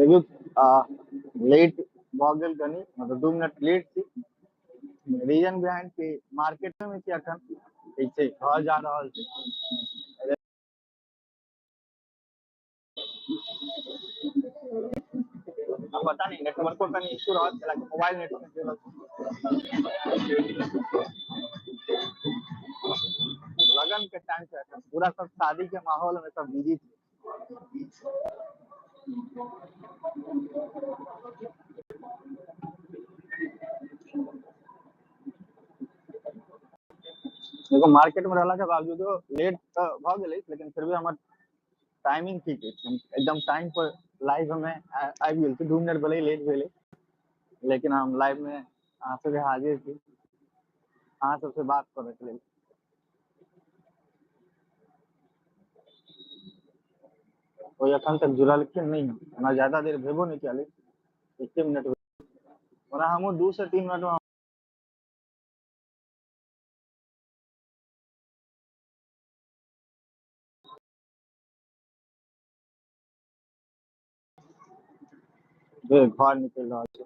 देखियो लेट भऽ गेल कनी, मतलब 2 मिनट लेट थी। रीजन बिहाइंड कि मार्केट में कि अखन ठीक छै घर जा रहल छै। अब पता नहीं नेटवर्क को कहीं इशू रहत छला कि मोबाइल नेटवर्क चलत, लगन के टाइम से अखन पूरा सब शादी के माहौल में सब बिजी थे। देखो मार्केट में रहला के बावजूदो लेट तो भ गेलै, लेकिन फिर भी हमर टाइमिंग ठीक है, हम एकदम टाइम पर लाइव में आबि गेल छी। 2 मिनट भले लेट भेले, लेकिन हम लाइव में अहाँ सबके हाजिर छी, अहाँ सबसे बात करे के लेल। कोई अखन तक जुड़लखिन नहीं, हमरा ज्यादा देर भेबो नहीं कल, 1 मिनट, ओना हमहूँ 2 से 3 मिनट में घर निकल रहा है।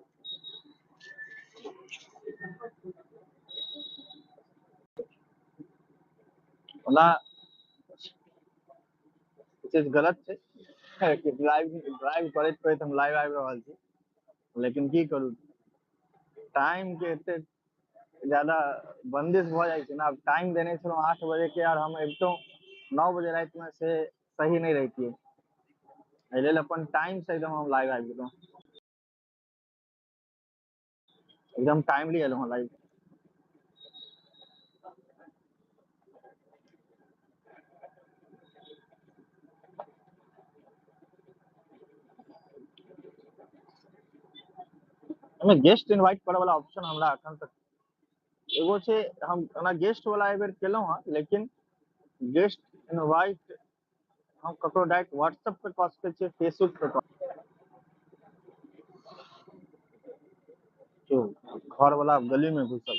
ओना चीज गलत है कि ड्राइव करैत करैत हम लाइव आबि रहल छी, लेकिन की करू, टाइम के एते ज्यादा बंदिश भ जाइ छै ना। अब टाइम देने छलहुँ 8 बजे के, और हम अबितौं 9 बजे रात में, से सही नहीं रहतियै। एहि लेल अपन टाइम से एकदम हम लाइव आबि गेलहुँ, एकदम टाइमली एलहुँ लाइव। हमें गेस्ट इनवाइट करे वाला ऑप्शन हमरा अखन तक एगो छै, हम ओना गेस्ट वाला एहि बेर केलहुँ हँ, लेकिन गेस्ट इनवाइट हम ककरो डायरेक्ट व्हाट्सएप पे कऽ सकै छियै, फेसबुक पे जो घर वाला गली में घुसल।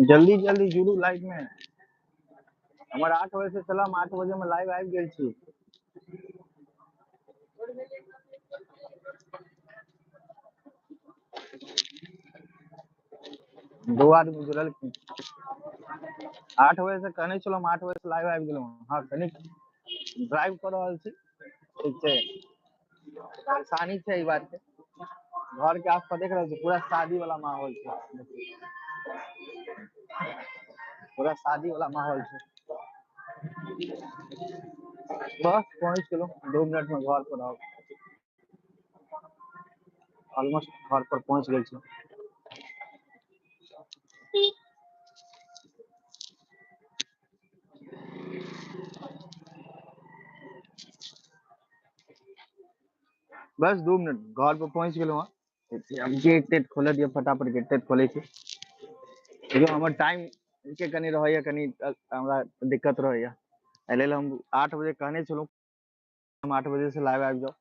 जल्दी जल्दी जुड़ू लाइव में, हमारे 8 बजे से चला, हम 8 बजे में लाइव आबि गेल छी। दो आदमी जुड़ल, 8 बजे से कहने चलो, हम 8 बजे से लाइव आबि गेलहुँ। हाँ कनी ड्राइव कर रहल छी, ठीक छै, परेशानी छै ई बात के। घर के आसपास देख रहल छी पूरा शादी वाला माहौल छै, पूरा शादी वाला माहौल छै। बस पहुंच गेलहुँ, 2 मिनट में घर पर, ऑलमोस्ट घर पर पहुंच गेल छी। बस 2 मिनट घर पर पहुंच गेलहुँ। अब गेट तेट खोल दिया, फटाफट गेट तेट खोले छी, देखियो हमर टाइम के कनी रहैया, कनी हमरा दिक्कत रहैया। एहि लेल हम 8 बजे कहने छलहुँ, हम 8 बजे से लाइव आबि जाओ,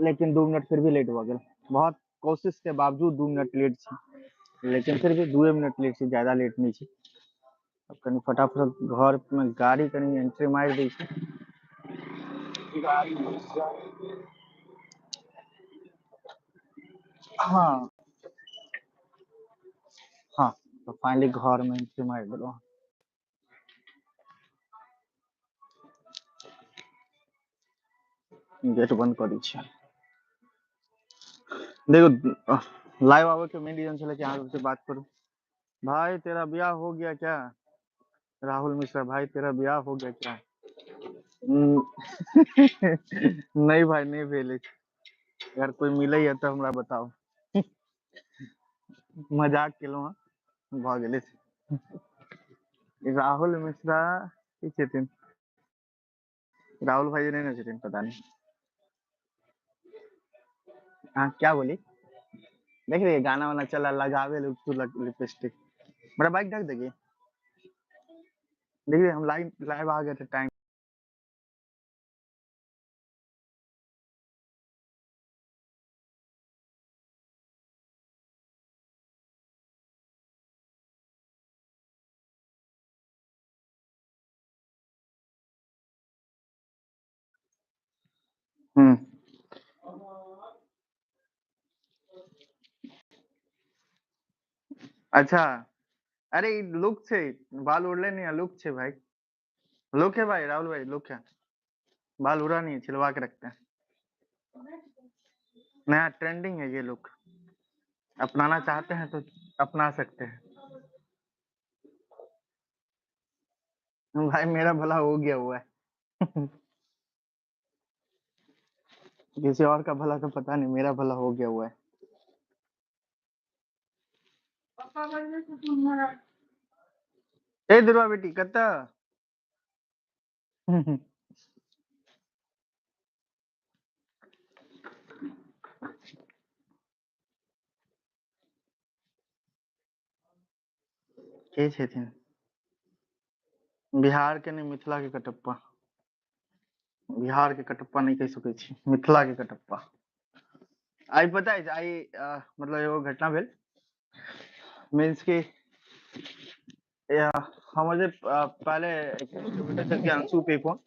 लेकिन 2 मिनट फिर भी लेट हो गया। बहुत कोशिश के बावजूद 2 मिनट लेट छी, लेकिन फिर भी 2 मिनट लेट छी, ज्यादा लेट नहीं छी। अब कनी फटाफट घर में गाड़ी कनी एंट्री मार दी छी। हाँ हाँ, तो फाइनली घर में एंट्री मार दिलहुँ। गेट बंद कर दी छै। देखो लाइव आवे के मेन रीजन चले कि यहाँ से बात करूं। भाई तेरा ब्याह हो गया क्या? राहुल मिश्रा, भाई तेरा ब्याह हो गया क्या? नहीं भाई, नहीं भेले। अगर कोई मिले है तो हमरा बताओ। मजाक केलहुँ हँ, भ गेलै। राहुल मिश्रा की छथिन? राहुल भाई नहीं ना छथिन, पता नहीं। हाँ क्या बोली? देख रही है गाना वाना चला, लगावे लिपस्टिक। मेरा बाइक ढक देगी। देखिए हम लाइव आ गए थे टाइम हम्म। अच्छा। अरे लुक छे, बाल उड़ले नहीं है, लुक छे भाई। लुक है भाई, राहुल भाई लुक है। बाल उड़ा नहीं है, छिलवा के रखते हैं। नया ट्रेंडिंग है ये लुक। अपनाना चाहते हैं तो अपना सकते हैं। भाई मेरा भला हो गया हुआ है। किसी और का भला तो पता नहीं, मेरा भला हो गया हुआ है। ए दुर्वा बेटी कत्ता। के छथिन? बिहार के नहीं, मिथिला के कटप्पा। बिहार के कटप्पा नहीं कह सकै छी, मिथिला के कटप्पा। आई पता है आई मतलब एगो घटना भेल। मीन्स की या हम जे पहले किलोमीटर चल के अंशु पे फोन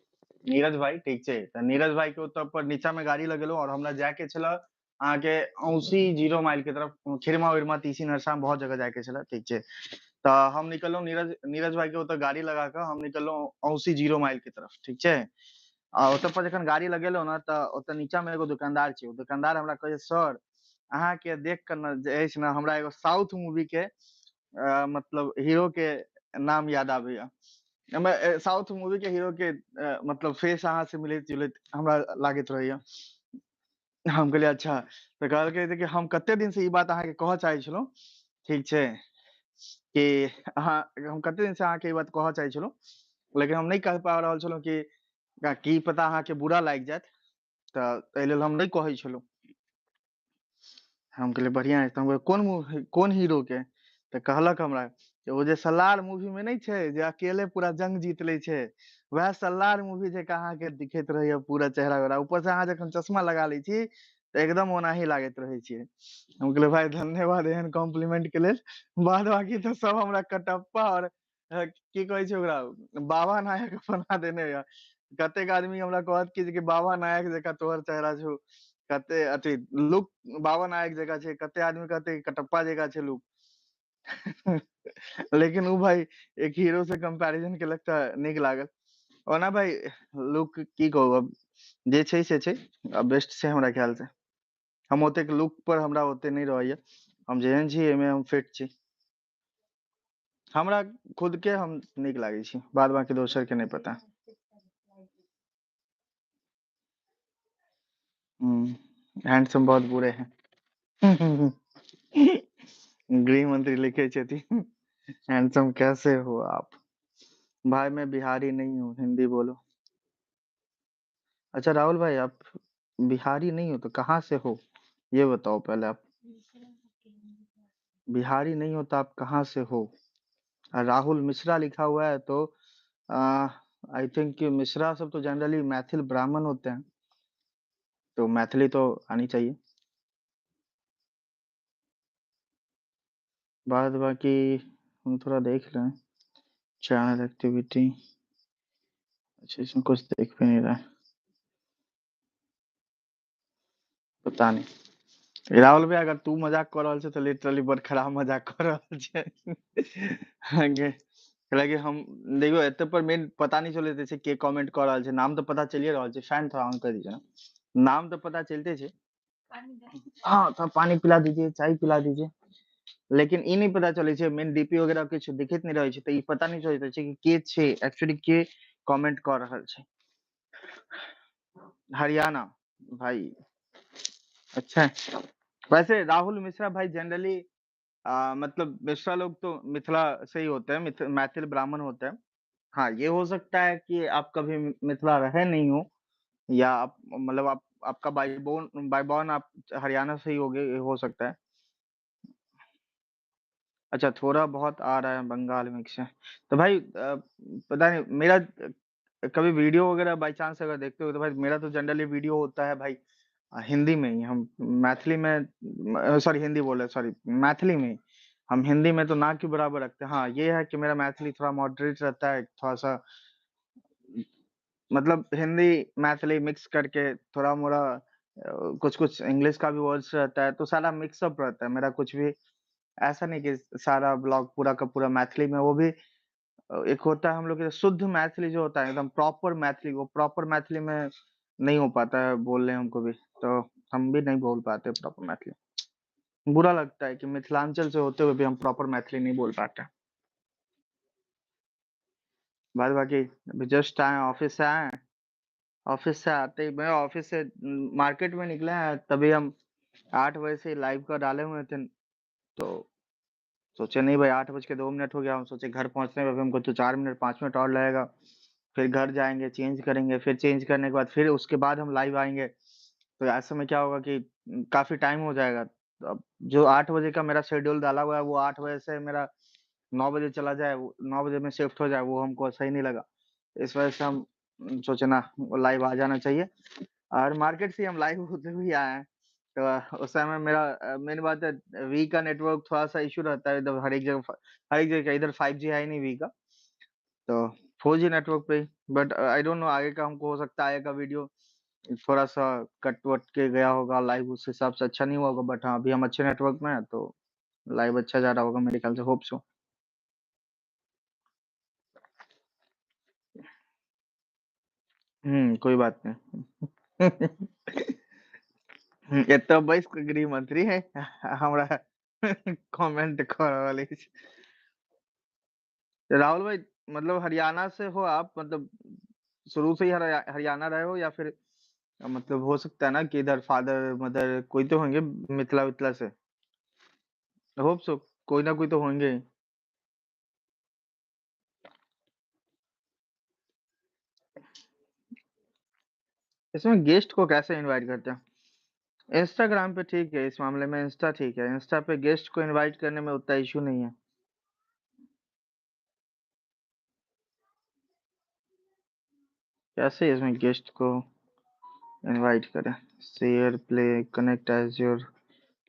नीरज भाई ठीक छे त नीरज भाई के ओतऽ पर नीचा में गाड़ी लगेलो और हमरा जाए के छला अहाँ के औसी 0 माइल के तरफ खिरमा उरमा तीसी नरसा में बहुत जगह जाए के छला ठीक छे। तो हम निकललो नीरज नीरज भाई के ओतऽ गाड़ी लगा के हम निकललो औसी 0 माइल के तरफ ठीक छे। आ ओतऽ पर जखन गाड़ी लगेलो ना त ओतऽ नीचा में एगो दुकानदार छे, ओ दुकानदार हमरा कहे सर अहाँ के देख के न जे अछि ना हमरा एगो साउथ मूवी के मतलब हीरो के नाम याद आबैया। हमे साउथ मूवी के हीरो के मतलब फेस अहाँ से मिलैत जुलैत हमरा लागैत रहैया। हम कहलिए अच्छा तो कहलकै जे कि हम कते दिन से ई बात अहाँ के कहऽ चाहै छलहुँ ठीक छै कि अहाँ हम कते दिन से अहाँ के ई बात कहऽ चाहै छलहुँ लेकिन हम नहीं कह पा रहल छलहुँ कि की पता अहाँ के बुरा लागि जायत तऽ एहि लेल हम नहीं कहै छलहुँ। हम कहलिए बढ़िया है, तो हम कहलिए, कोन मूवी कोन हीरो के? तो कहलक हमरा कि वो जे सलार मूवी में नहीं छे जे अकेले पूरा जंग जीत ले छे, वह सलार मूवी जे अहाँ के दिखैत रहैया पूरा चेहरा वेहरा, ऊपर से अहाँ जखन चश्मा लगा लै छी तो एकदम ओनाही लागैत रहै छियै। हम कहलिए भाई धन्यवाद एहन कॉम्प्लीमेंट के लेल। बाद बाकी तो सब हमरा कटप्पा और की कहै छै ओकरा बाबा नायक बना देने या। कतेक आदमी हमरा कहत कि बाबा नायक जकाँ तोहर चेहरा छौ, कते अथी लुक बाबा नायक जगह छे, कते आदमी कहते कटप्पा जगह छे लुक। लेकिन उ भाई एक हीरो से कंपैरिजन केलक त नीक लागल। ओना भाई लुक की कहू अब जे छै से छै, बेस्ट छै हमरा ख्याल से। हम ओतेक लुक पर हमरा ओते नहीं रहैया, हम जेहन छी एमे हम फिट छी। हमरा खुद के हम नीक लागे छी, बाद बाकी दोसर के नहीं पता। हैंडसम बहुत बुरे हैं। गृह मंत्री लिखे छथिन हैंडसम कैसे हो आप? भाई मैं बिहारी नहीं हूँ, हिंदी बोलो। अच्छा राहुल भाई आप बिहारी नहीं हो तो कहाँ से हो ये बताओ पहले आप। बिहारी नहीं हो तो आप कहाँ से हो? राहुल मिश्रा लिखा हुआ है तो आई थिंक मिश्रा सब तो जनरली मैथिल ब्राह्मण होते हैं, तो मैथिली तो आनी चाहिए। बाद बाकी हम थोड़ा देख लें चैनल एक्टिविटी। अच्छा इसमें कुछ देख भी नहीं रहा है, पता नहीं। राहुल भाई अगर तू मजाक कर रहल छै तो लिटरली बड़ खराब मजाक कर रहल छै। आगे हालांकि हम देखियो एते पर मेन पता नहीं चलते छै के कमेंट कर रहल छै, नाम तो पता चलिए रहल छै, फैन थोड़ा ऑन कर दीजिए ना, नाम तो पता चलते छै। हाँ थोड़ा पानी पिला दीजिए, चाय पिला दीजिए। लेकिन ई नहीं पता चले छै मेन डीपी वगैरह कुछ दिखैत नहीं रहे छै, तो ई पता नहीं चलते छै कि के छै एक्चुअली के कमेंट कर रहल छै। हरियाणा भाई अच्छा है। वैसे राहुल मिश्रा भाई जनरली मतलब मिश्रा लोग तो मिथिला से ही होते हैं, मैथिल ब्राह्मण होते हैं। हाँ ये हो सकता है कि आप कभी मिथिला रहे नहीं हो, या आप मतलब आप आपका बाई बॉर्न आप हरियाणा से ही होगे, ये हो सकता है। अच्छा थोड़ा बहुत आ रहा है बंगाल मिक्स है। तो भाई पता नहीं मेरा कभी वीडियो वगैरह बाई चांस अगर देखते हो तो भाई मेरा तो जनरली वीडियो होता है भाई हिंदी में ही। हम मैथिली में सॉरी हिंदी बोले सॉरी मैथिली में ही। हम हिंदी में तो ना के बराबर रखते हैं। हाँ ये है कि मेरा मैथिली थोड़ा मॉडरेट रहता है, थोड़ा सा मतलब हिंदी मैथिली मिक्स करके थोड़ा मोड़ा कुछ कुछ इंग्लिश का भी वर्ड्स रहता है, तो सारा मिक्सअप रहता है मेरा। कुछ भी ऐसा नहीं कि सारा ब्लॉग पूरा का पूरा मैथिली में, वो भी एक होता है हम लोग के शुद्ध मैथिली जो होता है एकदम प्रॉपर मैथिली, वो प्रॉपर मैथिली में नहीं हो पाता है बोलने हमको भी, तो हम भी नहीं बोल पाते प्रॉपर मैथिली। बुरा लगता है कि मिथिलांचल से होते हुए भी हम प्रॉपर मैथिली नहीं बोल पाते। बाद बाकी अभी जस्ट आए, ऑफिस से आए। ऑफिस से आते ही मैं ऑफिस से मार्केट में निकले हैं, तभी हम 8 बजे से लाइव का डाले हुए थे। तो सोचे नहीं भाई, 8 बज के 2 मिनट हो गया, हम सोचे घर पहुंचने में अभी हमको तो 4 मिनट 5 मिनट और लगेगा। फिर घर जाएंगे, चेंज करेंगे, फिर चेंज करने के बाद फिर उसके बाद हम लाइव आएंगे। तो ऐसे में क्या होगा कि काफी टाइम हो जाएगा। तो अब जो 8 बजे का मेरा शेड्यूल डाला हुआ है, वो 8 बजे से मेरा 9 बजे चला जाए, 9 बजे में शिफ्ट हो जाए, वो हमको सही नहीं लगा। इस वजह से हम सोचे ना, लाइव आ जाना चाहिए। और मार्केट से हम लाइव होते हुए आए हैं। तो उस समय मेरा मेन बात है, वी का नेटवर्क थोड़ा सा इशू रहता है इधर, हर एक जगह का। इधर 5G है ही नहीं वी का, तो 4G नेटवर्क पे। बट आई डोंट नो आगे का, हमको हो सकता है आगे का वीडियो थोड़ा सा कट वट के गया होगा लाइव, उस हिसाब से अच्छा नहीं हुआ होगा। बट हाँ, अभी हम अच्छे नेटवर्क में है, तो लाइव अच्छा जा रहा होगा मेरे ख्याल से, होप सो। कोई बात नहीं। ये तो बस गृह मंत्री है, हमरा कमेंट कर वाले। राहुल भाई, मतलब हरियाणा से हो आप? मतलब शुरू से ही हरियाणा रहे हो, या फिर मतलब हो सकता है ना कि इधर फादर मदर कोई तो होंगे मिथिला विथिला से? होप सो, कोई ना कोई तो होंगे ही। इसमें गेस्ट को कैसे इनवाइट करते हैं? इंस्टाग्राम पे ठीक है, इस मामले में इंस्टा ठीक है। इंस्टा पे गेस्ट को इनवाइट करने में उतना इशू नहीं है। कैसे इसमें गेस्ट को इनवाइट करें? Share, play, connect edge your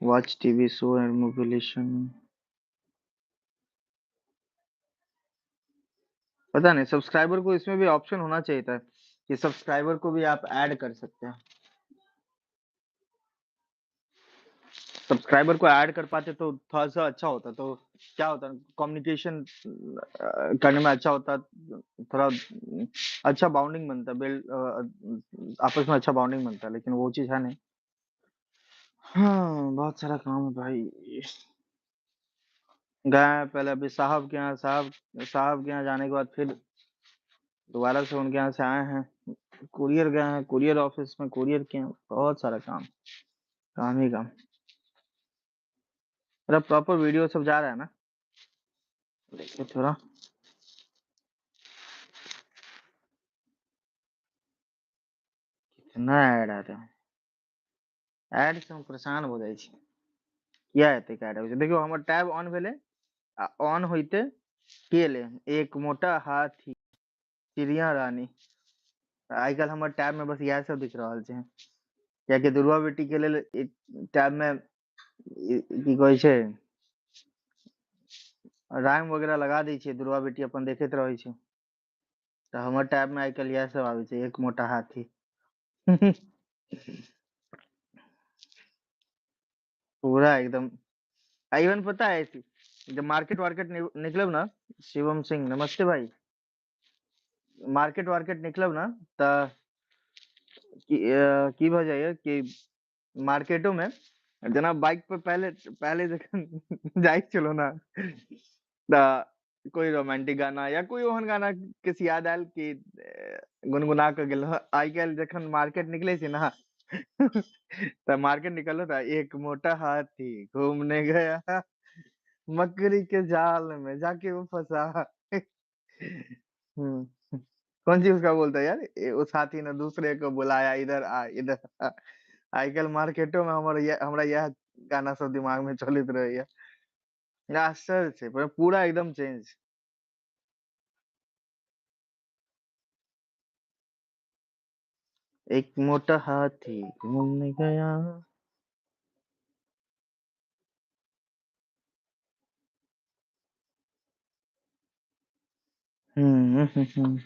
watch TV show and mobilisation. पता नहीं, सब्सक्राइबर को इसमें भी ऑप्शन होना चाहिए था कि सब्सक्राइबर को भी आप ऐड कर सकते हैं। सब्सक्राइबर को ऐड कर पाते तो थोड़ा सा अच्छा होता, तो क्या होता, कम्युनिकेशन करने में अच्छा होता, थोड़ा अच्छा बाउंडिंग बनता, बिल्ड आपस में अच्छा बाउंडिंग बनता, लेकिन वो चीज है नहीं। हाँ, बहुत सारा काम है भाई। गए हैं पहले अभी साहब के यहाँ, साहब के यहाँ जाने के बाद फिर दोबारा से उनके यहाँ से आए हैं। कुरियर गए हैं, कुरियर ऑफिस में कुरियर के यहाँ बहुत सारा काम, काम ही काम। मेरा प्रॉपर वीडियो सब जा रहा है ना? देखिए थोड़ा। कितना ऐड आता है, ऐड से हम परेशान हो जाइ छी। किया हेतै ऐड होइ छै? देखियो हमर टैब ऑन भेलै, आ ऑन होइते की एलै, एक मोटा हाथी, चिड़िया रानी। आइ काल्हि हमर टैब में बस इएह सब दिख रहल छै। कियाकि दुर्गा बेटी के लेल टैब में की कहै छै, राइम वगैरह लगा दै छियै, दुर्गा बेटी अपन देखैत रहै छै। तो हमर टैब में आइ काल्हि इएह सब आबै छै, एक मोटा हाथी। पूरा एकदम। इवन पता है ऐसी, जब मार्केट वार्केट निकलब ना, शिवम सिंह नमस्ते भाई, मार्केट वार्केट निकलब ना, त की भ जाइए कि मार्केटो में जना बाइक पे पहले पहले जखन जाइ छलो ना, त कोई रोमांटिक गाना या कोई ओहन गाना किसी याद आयल कि गुनगुना के गेल। आइ काल्हि जखन मार्केट निकले छी ना, त मार्केट निकलो था, एक मोटा हाथी घूमने गया मकड़ी के जाल में जाके वो फंसा। हम्म कौन सी उसका बोलता है यार, उस हाथी ने दूसरे को बुलाया, इधर आ इधर आ। आजकल मार्केटो में हमरा यह गाना सब दिमाग में चलित रहे। आश्चर्य छै, पर पूरा एकदम चेंज। एक मोटा हाथी घूमने गया। हम्म हम्म, हम्म,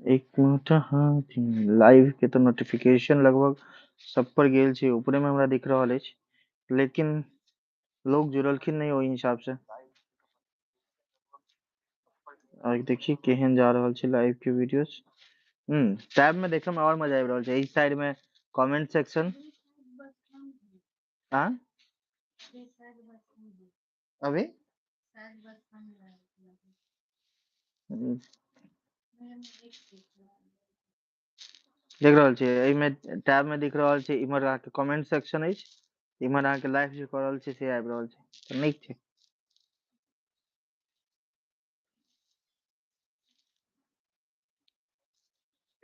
एक मिनट, हाँ लाइव के तो नोटिफिकेशन लगभग सब पर गेल छै, ऊपरे में हमरा दिख रहल अछि, लेकिन लोग जुड़लखिन नहीं ओहि हिसाब से। और देखिए केहन जा रहल छै लाइव के वीडियोस। टैब में देखे में और मजा आबि रहल छै, इस साइड में कमेंट सेक्शन। हाँ अभी हम्म, देख रहल छियै एहि में टैब में दिख रहल छै, इम्हर अहाँके कमेंट सेक्शन अछि, इम्हर अहाँके लाइव जे कर रहल छै से आबि रहल छै, तऽ नीक छै।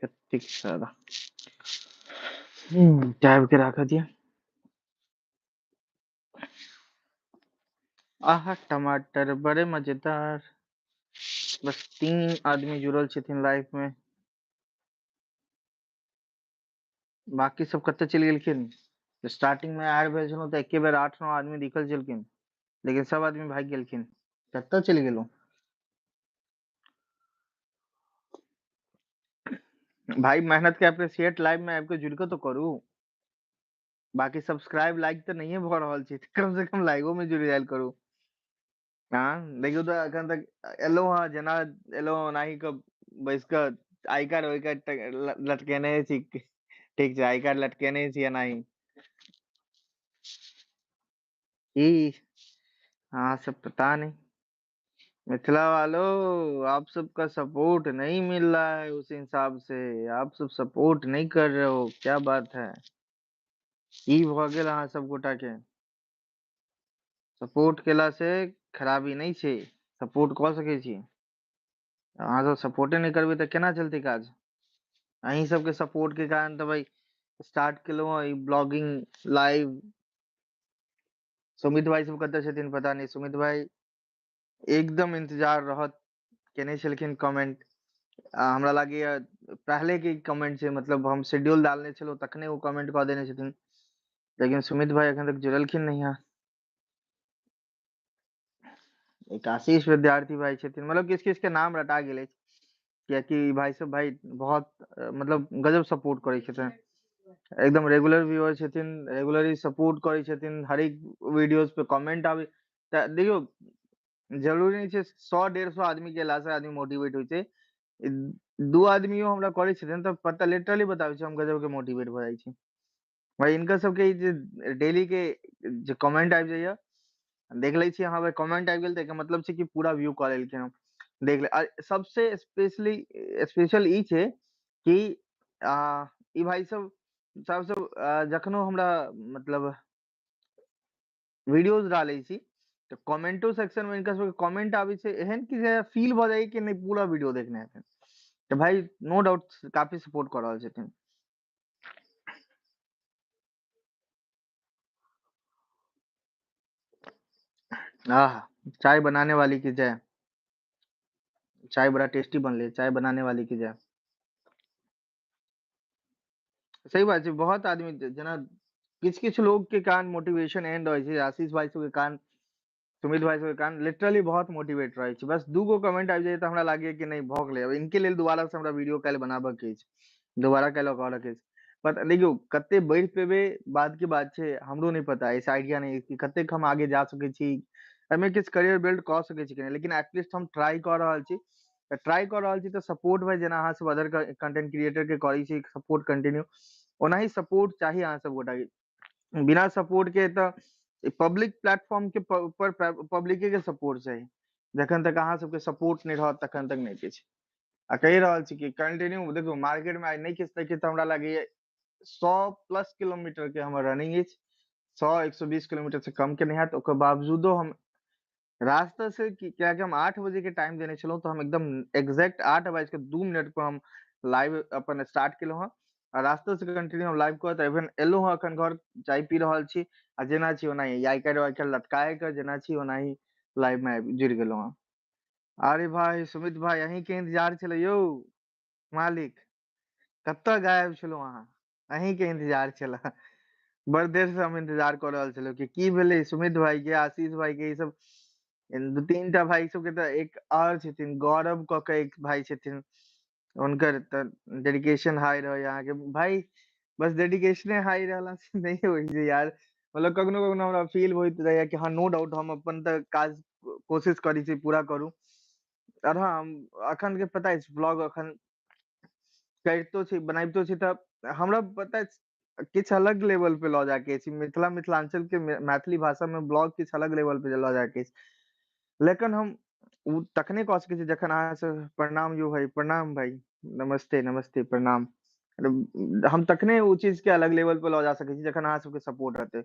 कतेक सारा टैब के राख दिया। आहा टमाटर बड़े मजेदार। बस 3 आदमी जुड़ल छथिन लाइव में, बाकी सब कत्ते चलि गेलखिन। स्टार्टिंग में ऐड भेल छलहुँ तऽ एके बेर 8-9 आदमी दिखल छलखिन, लेकिन सब आदमी भागि गेलखिन। कत्तऽ चलि गेलहुँ। भाई मेहनत के अप्रिशिएट लाइव में आबि के जुड़ के तो करू। बाकी सब्सक्राइब लाइक तो नहीं भऽ रहल छै, कम से कम लाइवो में जुड़ि जायल करू। हाँ देखियो तो अखन तक एलो हाँ जेना एलो ओनाही के बैस के आई कार्ड ओई कार्ड लटकेने छी, ठीक छै आई कार्ड लटकेने छी एनाही। ई हाँ सब पता नहीं। मिथिला वालों, आप सबका सपोर्ट नहीं मिल रहा है उस हिसाब से, आप सब सपोर्ट नहीं कर रहे हो, क्या बात है। ई भऽ गेल अहाँ सब गोटा के। सपोर्ट केला से खराबी नहीं छै, सपोर्ट कऽ सकै छी। अहाँ सब सपोर्टे नहीं करबै तऽ केना चलतै काज। अहीं सबके सपोर्ट के कारण तो भाई स्टार्ट केलहुँ हँ ई ब्लॉगिंग लाइव। सुमित भाई सब कतऽ छथिन पता नहीं। सुमित भाई एकदम इंतजार रहत केने छलखिन कमेंट, हमरा लागैया पहले के कमेंट छै, मतलब हम शेड्यूल डालने छलहुँ तखने वो कमेंट कऽ देने छथिन, लेकिन सुमित भाई अखन तक जुड़लखिन नहीं है। एक आशीष विद्यार्थी भाई छथिन, मतलब किस किस के नाम रटा गेल अछि, कियाकि भाई सब भाई बहुत मतलब गजब सपोर्ट करै छथिन, एकदम रेगुलर व्यूअर छथिन, रेगुलरली सपोर्ट करै छथिन, हर एक वीडियोस पे कमेंट आवे। तऽ देखियो जरूरी नहीं छै 100-150 आदमी के से आदमी मोटिवेट होइ छै, दू आदमियों हमरा करै छथिन तऽ पता लिटरली बताबै छी हम गजब के मोटिवेट भऽ जाइ छी। भाई इनका सबके ई जे डेली के जे कमेंट आबि जाइया, देख लै छियै हाँ भाई कमेंट आबि गेल तऽ एकर मतलब छै कि पूरा व्यू कऽ लेलखिन हम, देख ले। सबसे स्पेशल ई छै कि ई भाई सब सबसे जखनो हमरा मतलब वीडियोस डालै छी तऽ कमेंटो सेक्शन में इनका सबके कमेंट आबै छै एहन कि जे फील भऽ जाइए कि नहीं पूरा वीडियो देखने हेतै, तो भाई नो डाउट काफी सपोर्ट कर रहल छथिन। आह चाय बनाने वाली की जय। चाय बड़ा टेस्टी बनले, चाय बनाने वाली की जय। सही बात छै, बहुत आदमी जेना किछ किछ लोग के कारण मोटिवेशन एहन रहै छै, आशीष भाई सब के कारण, सुमित भाई सब के कारण लिटरली बहुत मोटिवेट रहे छै। बस दूगो कमेंट आबि जाए तऽ हमरा लागे कि नहीं भऽ गेलै, अब इनके लेल दोबारा से हमरा वीडियो काल्हि बनाबऽ के अछि, दोबारा काल्हि करऽ के अछि। पर देखियो कते बढ़ि पेबै बात के बात छै, हमरो नहीं पता, इस आइडिया नहीं कि कतेक हम आगे जा सकै छी, एहिमे किछु करियर बिल्ड कऽ सकै छी कि नहीं, लेकिन एटलीस्ट हम ट्राई कऽ रहल छी। ट्राई कर रहल छी तऽ सपोर्ट भाई जेना अहाँ सब अदर कंटेंट क्रिएटर के करै छी सपोर्ट कंटिन्यू, ओनाही सपोर्ट चाही अहाँ सब गोटा के। बिना सपोर्ट के तऽ पब्लिक प्लेटफॉर्म के ऊपर पब्लिके के सपोर्ट चाही, जखन तक अहाँ सबके सपोर्ट नहीं रहत तखन तक नहीं किछु। आ कहि रहल छी कि कंटिन्यू देखियो मार्केट में आइ नहीं किछु तऽ किछु हमरा लागैया 100+ किलोमीटर के हमर रनिंग अछि, 100-120 किलोमीटर से कम के नहीं हैत, ओकर बावजूदो हम रास्ता से क्या कि हम 8 बजे के टाइम देने छलहुँ तऽ हम एकदम एग्जैक्ट 8:02 पर हम लाइव अपन स्टार्ट केलहुँ हँ, आ रास्ता से कंटिन्यू हम लाइव करत इवन एलहुँ हँ, अखन घर चाय पी रहल छी, आ जेना छी ओनाही आई कार्ड वाई कार्ड लटकाए के जेना छी ओनाही लाइव में जुड़ि गेलहुँ हँ। अरे भाई सुमित भाई अहीं के इंतजार छलै यौ, मालिक कतऽ गायब छलहुँ अहाँ, अहीं के इंतजार छले, बड़ देर से हम इंतजार कर रहल छलहुँ कि की भेलै सुमित भाई के, आशीष भाई के, ई सब दू तीन टा भाई सब के तऽ एक और छथिन, गौरव कऽ के एक भाई छथिन, उनकर डेडिकेशन हाई रहो यहाँ के भाई। बस डेडिकेशन हाई रहला से नहीं होई छै यार। मतलब कखनो कखनो हमरा फील होइत रहैया कि हाँ नो डाउट हम अपन त काज कोशिश करी छी पूरा करू। और हाँ अखन के पता है ब्लॉग अखन करितो छी बनाबितो छी त हमरा पता है किछ अलग लेवल पे लऽ जाके छी। मिथिलांचल के मैथिली भाषा में ब्लॉग किछ अलग लेवल पे लऽ जाके छी। लेकिन हम उ तखने कह सकै छी जखन अहाँ से प्रणाम यौ भाई, प्रणाम भाई, नमस्ते नमस्ते प्रणाम। हम तखने उ चीज के अलग लेवल पे लऽ जा सकै छी जखन अहाँ सबके सपोर्ट रहतै।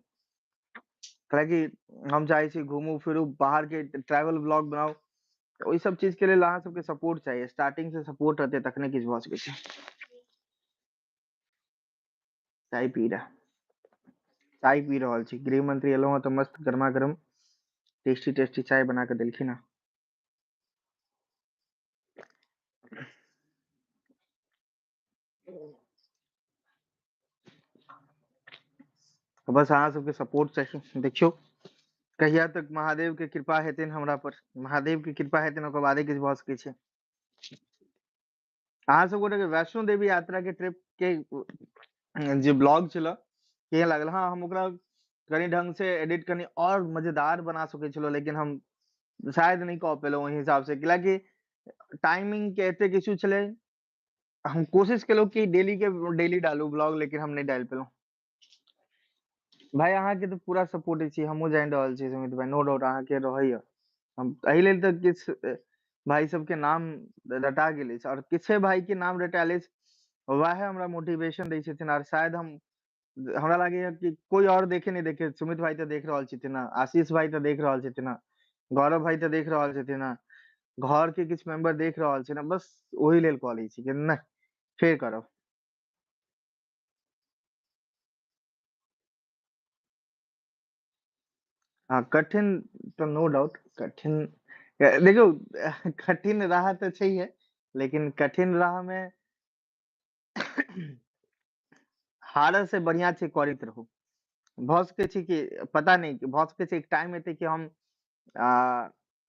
हालाँकि हम चाहे छी घूमू फिरू बाहर के ट्रैवल ब्लॉग बनाऊ, ओइ सब चीज के लेल अहाँ सबके सपोर्ट चाहिए। स्टार्टिंग से सपोर्ट रहतै तखने किछ भऽ सकै छै। चाय पी रहा चाय पी रहल छी। गृह मंत्री एलहुँ हँ तऽ मस्त गरमा गरम टेस्टी टेस्टी चाय बना के देलखिन हँ। बस अहाँ सबके सपोर्ट चाहिए। देखियौ कहिया तक महादेव के कृपा हेतैन हमरा पर। महादेव के कृपा हेतैन ओकर बादे किछ भऽ सकै छै। अहाँ सब गोटे के वैष्णो देवी यात्रा के ट्रिप के जे ब्लॉग छला केहन लागल? हाँ हम ओकरा कनी ढंग से एडिट कनी और मजेदार बना सकै छलहुँ, लेकिन हम शायद नहीं कऽ पेलहुँ ओहि हिसाब से, कैलाकि टाइमिंग के एतेक इश्यू छलै। हम कोशिश केलहुँ कि डेली के डेली डालू ब्लॉग, लेकिन हम नहीं डालि पेलहुँ। भाई अहाँ के तऽ पूरा सपोर्ट छी, हमहूँ जानि रहल छी सुमित भाई, नो डाउट अहाँ के रहैया। हम एहि लेल तऽ किछु भाई सबके नाम रटा गेल अछि, और किछे भाई के नाम रटायल अछि, वएह हमरा मोटिवेशन दै छथिन। और शायद हम हमरा लागैया कि कोई और देखे नहीं देखे, सुमित भाई तऽ देख रहल छथिन ना, आशीष भाई तऽ देख रहल छथिन ना, गौरव भाई तऽ देख रहल छथिन ना, घर के किछु मेंबर देख रहल छै ना, बस ओहि लेल कऽ लै छी कि नहि फेर करब। हाँ कठिन तो नो डाउट कठिन देखियो कठिन राह तो छैहे, लेकिन कठिन राह में हारऽ से बढ़िया छै करैत रहू। भऽ सकै छै कि पता नहीं भऽ सकै छै एक टाइम एतै कि हम आ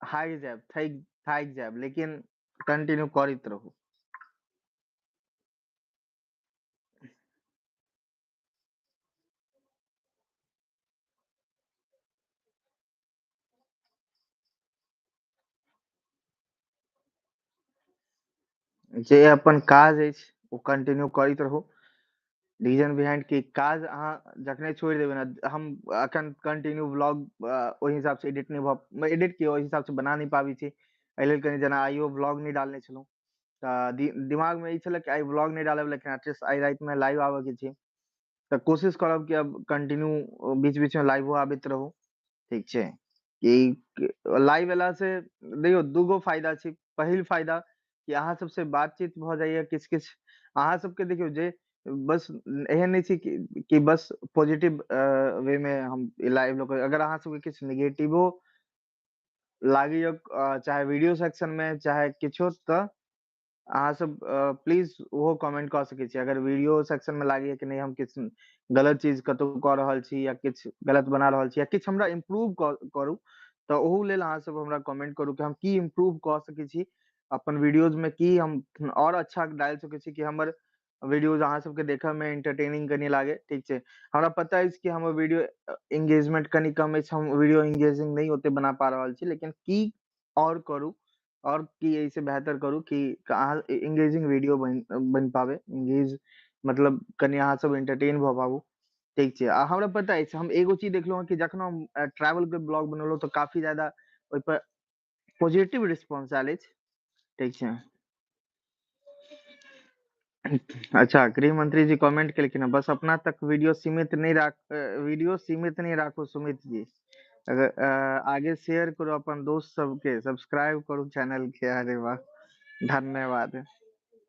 हारि जायब, थाकि जायब, लेकिन कंटिन्यू करैत रहू। जे अपन काज अछि ओ कंटिन्यू करैत रहू। रीजन बिहाइंड कि काज अहाँ जखने छोड़ि देबै ने, हम अखन कंटिन्यू व्लॉग ओहि हिसाब से एडिट नहीं भऽ एडिट की ओहि हिसाब से बना नहीं पाबै छी। एहि लेल कनि जेना आइयो व्लॉग नहीं डालने छलहुँ, दिमाग में ई छलै कि आइ व्लॉग नहीं डालब, लेकिन एटलीस्ट आइ राति में लाइव आबऽ के छै। तऽ कोशिश करब कि अब कंटिन्यू बीच बीच में लाइवो आबैत रहू। ठीक छै कि लाइव एला से देखियौ दूगो फायदा छै। पहिल फायदा कि अहाँ सबसे बातचीत भऽ जाइया, किछ किछ अहाँ सबके देखियौ जे बस एहन नहीं छै कि बस पॉजिटिव वे में हम लाइव लोग, अगर अहाँ सबके किछु नेगेटिवो लागैया चाहे वीडियो सेक्शन में चाहे किछो, तऽ अहाँ सब प्लीज ओहो कमेंट कऽ सकै छी। अगर वीडियो सेक्शन में लागैया कि नहीं हम किछु गलत चीज कतहु कऽ रहल छी, या किछु गलत बना रहल छी, या किछु हमरा इम्प्रूव करू, तऽ ओहू लेल अहाँ सब हमरा कमेंट करू कि हम की इम्प्रूव कऽ सकै छी अपन वीडियोज में, की हम और अच्छा डालि सकै छी कि हमर वीडियोज अहाँ सबके देखऽ में एंटरटेनिंग कनी लागे। ठीक छै, हमरा पता अछि कि हमर वीडियो एंगेजमेंट कनी कम अछि, हम वीडियो एंगेजिंग नहीं ओते बना पा रहल छी, लेकिन की और करू और की एहिसे बेहतर करू कि अहाँ एंगेजिंग वीडियो बनि पावे। एंगेज मतलब कनी अहाँ सब एंटरटेन भऽ पाबू। ठीक छै, आ हमरा पता अछि हम एगो चीज देखलहुँ हँ कि जखन हम ट्रैवल के ब्लॉग बनेलहुँ तऽ काफी ज्यादा ओहि पर पॉजिटिव रिस्पॉन्स आयल अछि। ठीक छै। अच्छा गृह मंत्री जी कमेंट केलखिन हैं, बस अपना तक वीडियो सीमित नहीं राखू सुमित जी। अगर आगे शेयर करो अपन दोस्त सबके, सब्सक्राइब करू चैनल के। अरे वाह धन्यवाद।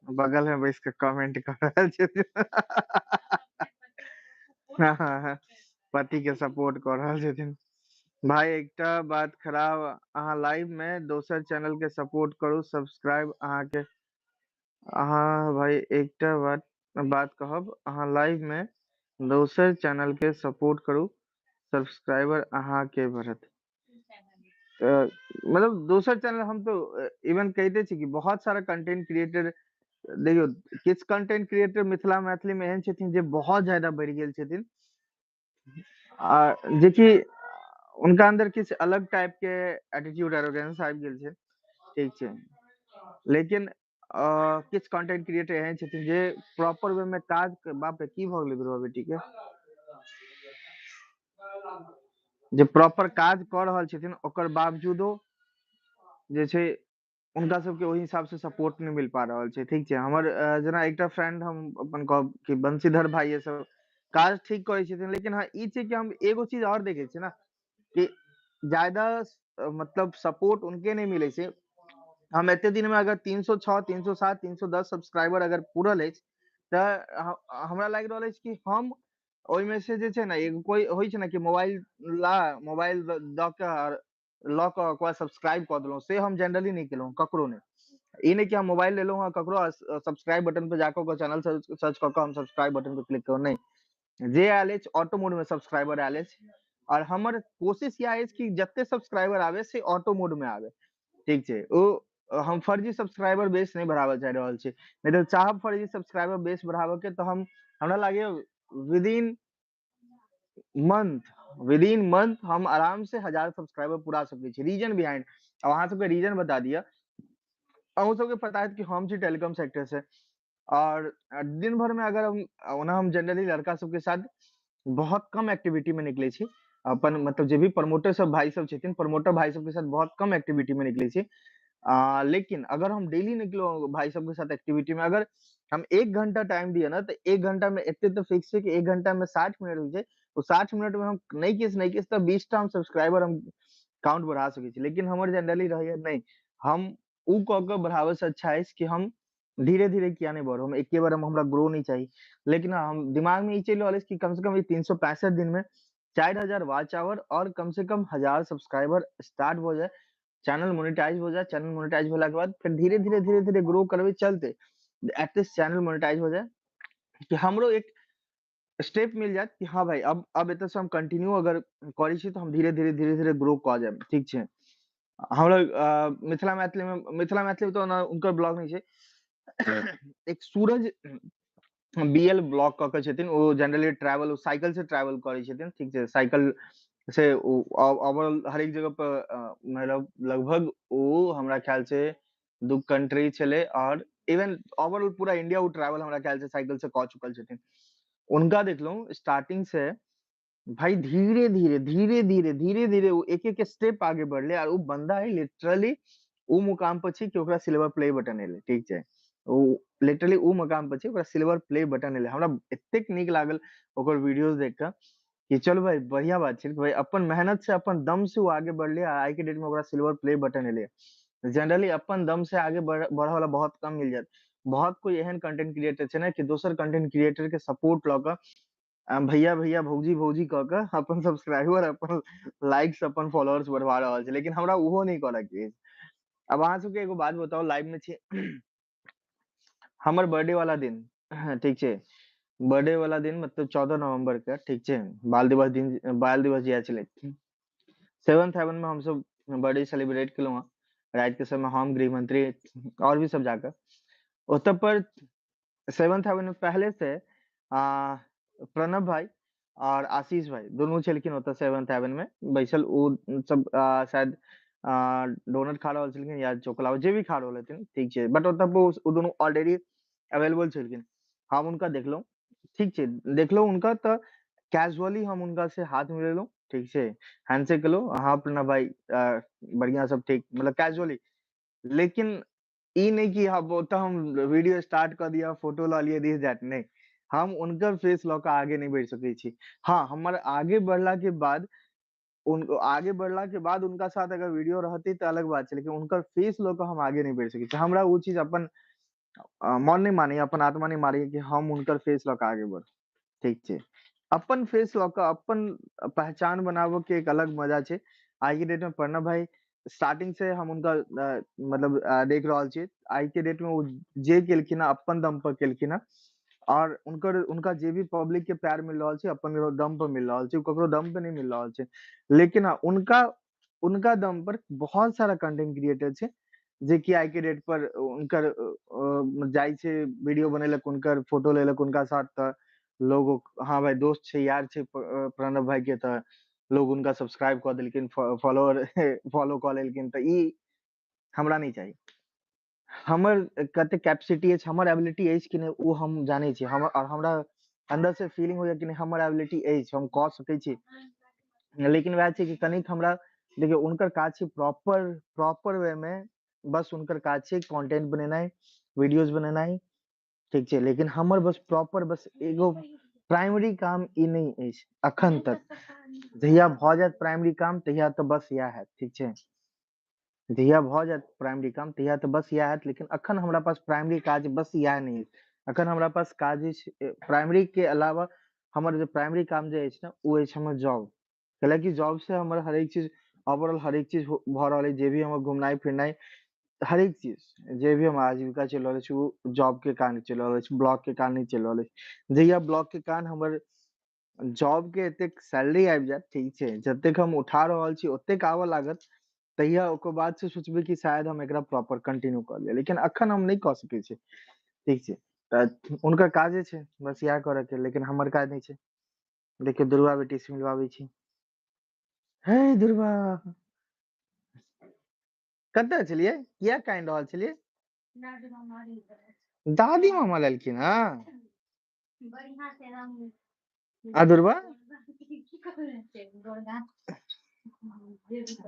बगल में बैस के कमेंट कर रहल छथिन। हाँ हाँ हाँ, पति के सपोर्ट कर रहल छथिन। भाई एकटा बात खराब, अहाँ लाइव में दोसर चैनल के सपोर्ट करू, सब्सक्राइब अहाँ के। अहाँ भाई एकटा बात कहब, अहाँ लाइव में दोसर चैनल के सपोर्ट करू, सब्सक्राइबर अहाँ के बढ़त। मतलब दोसर चैनल हम तो इवन कहते छी कि बहुत सारा कंटेंट क्रिएटर देखियो किछ कंटेंट क्रिएटर मिथिला मैथिली में एहन छथिन जे बहुत ज्यादा बढ़ि गेल छथिन आ जे कि उनका अंदर किछ अलग टाइप के एटीट्यूड एरोगेंस आबि गेल छै, ठीक छै। लेकिन किछ कंटेंट क्रिएटर एहन छथिन जे प्रॉपर वे में काज बाप रे की भ गेलै ध्रुव बेटी के, जे प्रॉपर काज क रहल छथिन ओकर बावजूदो जे छै उनका सबके ओहि हिसाब से सपोर्ट नहीं मिल पा रहल छै, ठीक छै। हमर जेना एकटा फ्रेंड हम अपन कहब कि बंशीधर भाई ये सब काज ठीक करै छथिन, लेकिन हाँ ई छै कि हम एगो चीज और देखे छियै ना कि ज्यादा मतलब सपोर्ट उनके नहीं मिले छै। हम एते दिन में अगर 306, 307, 310 सब्सक्राइबर अगर पूरल अछि त हमरा लागि रहल अछि कि हम ओहिमे से जे छै ने एगो कोई होइ छै ने कि मोबाइल द के और ल के ओकर बाद सब्सक्राइब क देलहुं, से हम जनरली नहीं केलहुं ककरो ने। ई नहीं कि हम मोबाइल लेलहुं हाँ ककरो सब्सक्राइब बटन पे जाकर ओकर चैनल सर्च क के हम सब्सक्राइब बटन पे क्लिक करू, नहीं। जे आयल अछि ऑटो मोड में सब्सक्राइबर आयल अछि और हमर कोशिश इएह अछि कि जते सब्सक्राइबर आवे से ऑटो मोड में आवे, ठीक छै। ओ हम फर्जी सब्सक्राइबर बेस नहीं बढ़ावे चाह रहल छी, नहीं तो चाहब फर्जी सब्सक्राइबर बेस बढ़ावे के तो हम हमरा लागे विद इन मंथ हम आराम से 1000 सब्सक्राइबर पूरा सकै छी। रीजन बिहाइंड अब अहाँ सबके रीजन बता दिया, अहूँ सबके पता है कि हम छी टेलीकॉम सेक्टर से और दिन भर में अगर हम ओना हम जनरली लड़का सबके साथ बहुत कम एक्टिविटी में निकले छी, अपन मतलब जे भी प्रमोटर सब भाई सब छथिन, प्रमोटर भाई सब के साथ बहुत कम एक्टिविटी में निकले छी। लेकिन अगर हम डेली निकलो भाई सब के साथ एक्टिविटी में, अगर हम 1 घंटा टाइम दिए ना तो 1 घंटा में एते तो फिक्स है कि 1 घंटा में 60 मिनट हो जाए, तो 60 मिनट में हम नहीं किस तो 20 टा हम सब्सक्राइबर हम काउंट बढ़ा सकै छी। लेकिन हमर जनरली रहैया नहीं, हम उ क के बढ़ावे से अच्छा है कि हम धीरे-धीरे किया नहीं बढ़ो, हम एके बार में हमरा ग्रो नहीं चाहिए। लेकिन हाँ, हम दिमाग में ई चलि रहल है कि कम से कम ये 365 दिन में 4000 वॉच आवर और कम से कम 1000 सब्सक्राइबर स्टार्ट हो जाए, चैनल मोनेटाइज हो जाए। चैनल मोनेटाइज होला के बाद फिर धीरे-धीरे ग्रो करबे चलते, एटलीस्ट चैनल मोनेटाइज हो जाए कि हमरो एक स्टेप मिल जात कि हाँ भाई अब एतऽ से हम कंटिन्यू अगर करै छी तो हम धीरे-धीरे ग्रो क जाएब, ठीक छै। हम लोग मिथिला मैथिली में तो ना उनकर ब्लॉग नहीं छै। एक सूरज बीएल ब्लॉग क के छथिन, ओ जनरली ट्रैवल साइकिल से ट्रैवल करै छथिन, ठीक छै। साइकिल से ओवरऑल हर एक जगह पर मतलब लगभग वो हमरा ख्याल से 2 कंट्री छले और इवन ओवरऑल पूरा इंडिया वो ट्रैवल हमरा ख्याल से साइकिल से क चुकल छथिन। उनका देखलहुँ स्टार्टिंग से भाई धीरे-धीरे वो एक-एक स्टेप आगे बढ़ले और उ बंदा है लिटरली उ मुकाम पर छै कि ओकरा सिल्वर प्ले बटन एले, ठीक छै। उ लिटरली उ मुकाम पर छै ओकरा सिल्वर प्ले बटन एले। हमरा एतेक नीक लागल ओकर वीडियोज देख के कि चलो भाई बढ़िया बात छै कि भाई अपन मेहनत से अपन दम से वो आगे बढ़ले आ आज के डेट में ओकरा सिल्वर प्ले बटन एले। जनरली अपन दम से आगे बढ़े वाला बहुत कम मिल जात। बहुत कोई एहन कंटेंट क्रिएटर छै ना कि दोसर कंटेंट क्रिएटर के सपोर्ट ल के भैया भौजी क के अपन सब्सक्राइबर अपन लाइक्स अपन फॉलोअर्स बढ़वा रहल छै, लेकिन हमरा उहो नहीं करऽ के अछि। अब अहाँ सबके एगो बात बताओ, लाइव में छी हमर बर्थडे वाला दिन ठीक छै, बर्थडे वाला दिन मतलब 14 नवंबर के, ठीक छै। बाल दिवस जहिया छलै 7th हेवन में हम सब बर्थडे सेलिब्रेट केलहुँ हँ। रात के समय हम गृह मंत्री और भी सब जाकर ओतऽ पर 7th हेवन में पहले से प्रणव भाई और आशीष भाई दोनों छलखिन ओतऽ 7th हेवन में बैसल। उ सब शायद डोनट खा रहल छलखिन या चोकलावा जे भी खा रहल हेथिन, ठीक छै। बट ओतऽ पर उ दोनों ऑलरेडी अवेलेबल छलखिन। हम उनका देखलहुँ, ठीक छै, देखलहुँ उनका तऽ कैजुअली हम उनका से हाथ मिलेलहुँ, ठीक छै, हैंडशेक केलहुँ, हाँ प्रणव भाई बढ़िया सब ठीक, मतलब कैजुअली। लेकिन ई नहीं कि अब ओतऽ हम वीडियो स्टार्ट कर दिया, फोटो लऽ लिए, दिस दैट नहीं। हम उनकर फेस लऽ के आगे नहीं बढ़ि सकै छी। हाँ, हमर आगे बढ़ला के बाद उनका साथ अगर वीडियो रहतै तऽ अलग बात छै, लेकिन उनकर फेस लऽ के हम आगे नहीं बढ़ि सकै छी। हमरा उ चीज अपन मन नहीं मानैया, अपन आत्मा नहीं मानैया कि हम उनकर फेस लऽ के आगे बढ़ब, ठीक छै। अपन फेस लऽ के अपन पहचान बनाबऽ के एक अलग मजा छै। आइ के डेट में प्रणव भाई स्टार्टिंग से हम उनका मतलब देख रहल छी। आइ के डेट में उ जे केलखिन हें अपन दम पर केलखिन हें और उनका जे भी पब्लिक के प्यार मिल रहल छै अपन दम पर मिल रहल छै, उ ककरो दम पे नहीं मिल रहल छै। लेकिन हाँ, उनका दम पर बहुत सारा कंटेंट क्रिएटर छै जे कि आई के डेट पर उनकर जाय छै वीडियो बनेलक, उनकर फोटो लेलक उनका साथ, त लोग हाँ भाई दोस्त छै यार छै प्रणव भाई के, त लोग उनका सब्सक्राइब क देलखिन, फॉलोअर फॉलो क लेलखिन, त ई हमरा नहीं चाहिए। हमर कते कैपेसिटी अछि, हमर एबिलिटी अछि कि नहीं वो हम जाने छी, हमर और हमरा अंदर से फीलिंग होइए कि नहीं हमर एबिलिटी अछि, हम क सकै छी। लेकिन वएह छै कि कनिक हमरा देखियो उनकर काज छै प्रॉपर प्रॉपर वे में, बस उनकर काज छै कंटेंट बनेनाइ, वीडियोज बनेनाइ, ठीक छै। लेकिन हमर बस प्रॉपर बस एगो प्राइमरी काम ई नहीं अछि अखन तक। जहिया भ जायत प्राइमरी काम तहिया तो बस इएह हैत, ठीक छै। जहिया भ जायत प्राइमरी काम तहिया तो बस इएह हैत, लेकिन अखन हमरा पास प्राइमरी काज बस इएह नहीं अछि। अखन हमरा पास काज अछि प्राइमरी के अलावा, हमर जे प्राइमरी काम जे अछि ने ओ अछि हमर जॉब। कैलाकि जॉब से हमर हरेक चीज ओवरऑल हरेक चीज भ रहल अछि, जे भी हमर घुमनाइ फिरनाइ हरेक चीज, जे भी हमर आजीविका चलि रहल अछि ओ जॉब के कारण चलि रहल अछि, ब्लॉग के कारण नहीं चलि रहल अछि। जहिया ब्लॉग के कारण हमर जॉब के एतेक सैलरी आबि जायत, ठीक छै, जतेक हम उठा रहल छी ओतेक आबऽ लागत, तहिया ओकर बाद से सोचबै कि शायद हम एकरा प्रॉपर कंटिन्यू कर लिय, लेकिन अखन हम नहीं क सकै छी, ठीक छै। त उनकर काजे छै बस इएह करऽ के, लेकिन हमर काज नहीं छै। देखियो दुर्गा बेटी से मिलवाबै छी। हे दुर्गा, कतऽ छलियै, किया कानि रहल छलियै? दादी मामा लेलखिन हँ। आ दुर्गा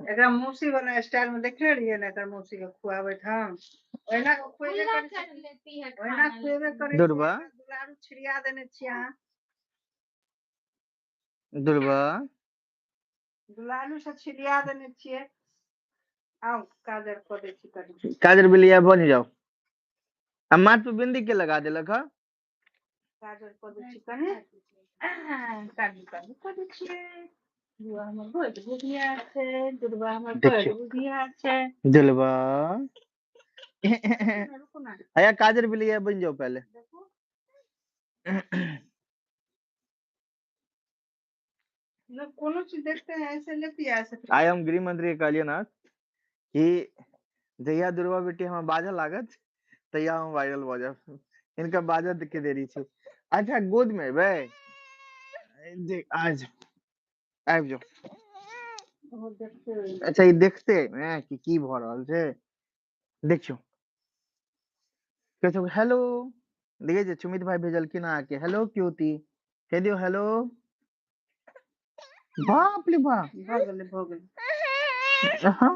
एकरा मौसी वाला स्टाइल में देखले रहिए ना, एकर मौसी के खुआबैत हम ओहिना खुएबे करे, दुर्गा दुलारू छिड़िया देने छी अहाँ। दुर्गा दुलारू से छिड़िया देने छियै। आओ काजर को दे छी कनी, काजर बिलिया बन जाओ। अब माथ पे बिंदी के लगा देलक ह। काजर को दे छी कनी, काजू काजू को दे छियै। दुआ हमर बड बुधिया छै, दुर्गा हमर बड बुधिया छै। दिलवा रुको ना, आया काजर बिलिया बन जाओ पहले। ना कोनो चीज देखते हैं ऐसे लेती है ऐसे। आइ हम गृह मंत्री के कहलियै ना कि जहिया दुर्गा बेटी हमर बाजऽ लागत तहिया हम वायरल भ जायब। इनका बाजऽ के देरी छै। अच्छा गोद में एबै? आज आबि जाओ। अच्छा ई देखते कि की भ रहल छै, देखियो कहै हेलो, देखै छै सुमित भाई भेजलखिन अहाँके हेलो क्यूटी, कह दियो हेलो। बाप रे बाप, भ गेलै भ गेलै। हाँ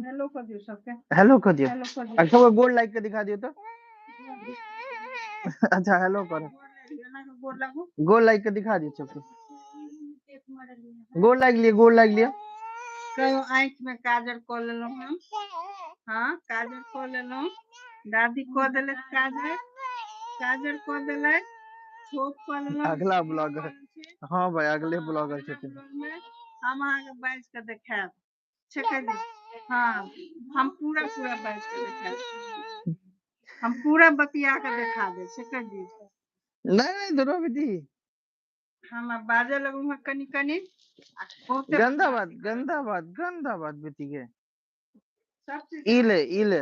हेलो कर दियो सबके, हेलो कर दियो। हेलो कर दियो। अच्छा वो गोल लाइक के दिखा दियो तो। अच्छा हेलो करो, गोर लागू, गोल लाइक के दिखा दियो सबके। गोल लाइक लियो, गोल लाइक लियो। कहियो आँख में काजर क लेलहुँ हम, हाँ काजर क लेलहुँ, दादी क देलक काजर, काजर क देलक, छोप क लेलहुँ। अगला ब्लॉगर, हाँ भाई अगले ब्लॉगर छथिन। हम अहाँके बाजि के देखायब, छेकै दी, हाँ हम पूरा पूरा बाजि के देखायब, हम पूरा बतिया के देखा देब, छेकै दी। नहीं दुर्गा बेटी हम अब बाजे लगूंगा कनी कनी, गंदा बात, गंदा बात, गंदा बात बेटी के। सब चीज इले इले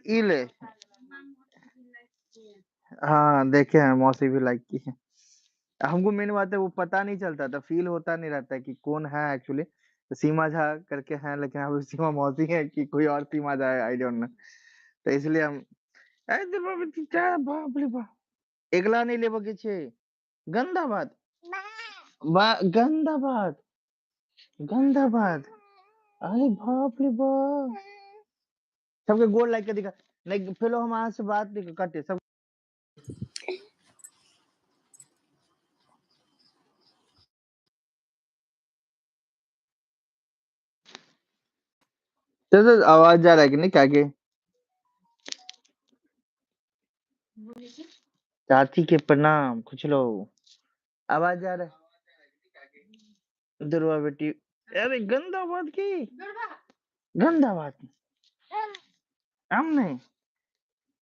इले, हाँ देखे हैं मौसी भी लाइक की है। हमको मेन बात है वो पता नहीं चलता था, फील होता नहीं रहता है कि कौन है एक्चुअली। तो सीमा झा करके हैं, लेकिन अब सीमा मौसी है कि कोई और सीमा झा है, आई डोंट नो। तो इसलिए हम दुर्गा बेटी क्या बाप रे बाप, एकला नहीं लेबो के छे, गंदा बात, गंदा बात, गंदा बात, अरे बाप रे बाप। सबके गोल लाइक के दिखा, नहीं फेलो हम यहाँ से बात नहीं करते सब। तो आवाज जा रहा है कि नहीं क्या के? चाची के प्रणाम, कुछ लो आवाज आ रहा है। दुर्गा बेटी, अरे गंदा बात की, गंदा बात हम नहीं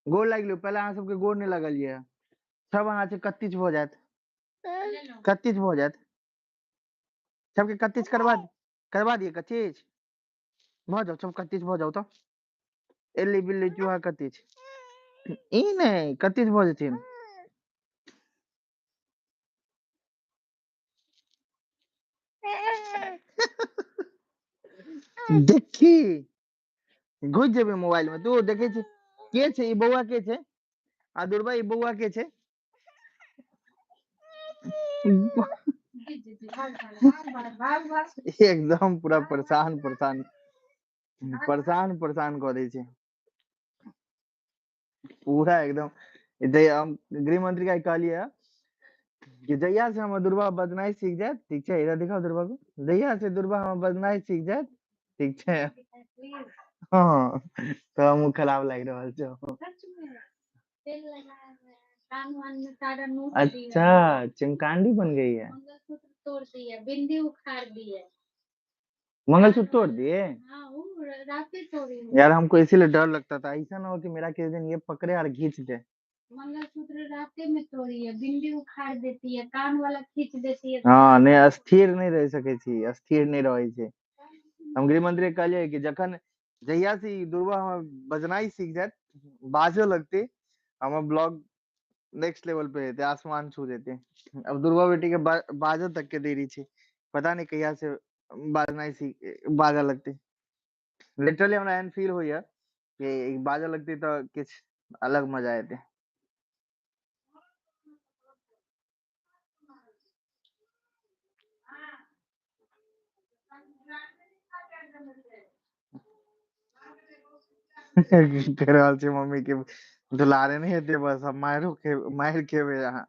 गोड़ लाग लियो, पहले अहाँ सबके गोड़ नहीं लगलिए, सब अहाँ से कत्तीच भ जायत, कत्तीच भ जायत, सबके कत्तीच करवा दिए, कत्तीच भ जाओ, सब कत्तीच भ जाओ तो एली बिल्ली चूहा कथी छै? ई नहि कथी भऽ जेथिन? देखी घुस जेबे मोबाइल में। तू देखे छी के छै? ई बौआ के छै? आ दुर्बा ई बौआ के छै? एकदम पूरा परेशान परेशान परेशान परेशान कर दै छै पूरा एकदम। हम गृह मंत्री का कहलिए कि जहिया से हम दुर्बा बदनाई सीख जाए, ठीक है, इधर दिखाओ दुर्बा को, जहिया से दुर्बा हम बदनाई सीख जाए, ठीक है, हाँ तो हम खराब लग रहा है। अच्छा चिमकांडी बन गई है। मंगलसूत्र तोड़ दिए, बिंदी उखाड़ दिए। मंगलसूत्र तोड़ दिए? हाँ, वो रात तोड़ी यार। हमको इसीलिए डर लगता था ऐसा ना हो कि मेरा किसी दिन ये पकड़े और खींच दे। मंगलसूत्र रास्ते में तोड़ी है, बिंदी उखाड़ देती है, कान वाला खींच देती है। हाँ नहीं, अस्थिर नहीं रह सके छी, अस्थिर नहीं रहे छै। हम गृह मंत्री के कहलिए कि जखन जहिया से ई दुर्बा हम बजनाई सीख जाए, बाजो लगते, हम ब्लॉग नेक्स्ट लेवल पे रहते, आसमान छू देते। अब दुर्गा बेटी के बाजा तक के देरी छे, पता नहीं कहिया से बाजना सीख बाजा लगते। लिटरली हमरा एहन फील होइया कि बाजा लगती तो किछ अलग मजा आते। कह रहल छी मम्मी के दुलारे नहीं हेते, बस हम मार खेबे यहाँ।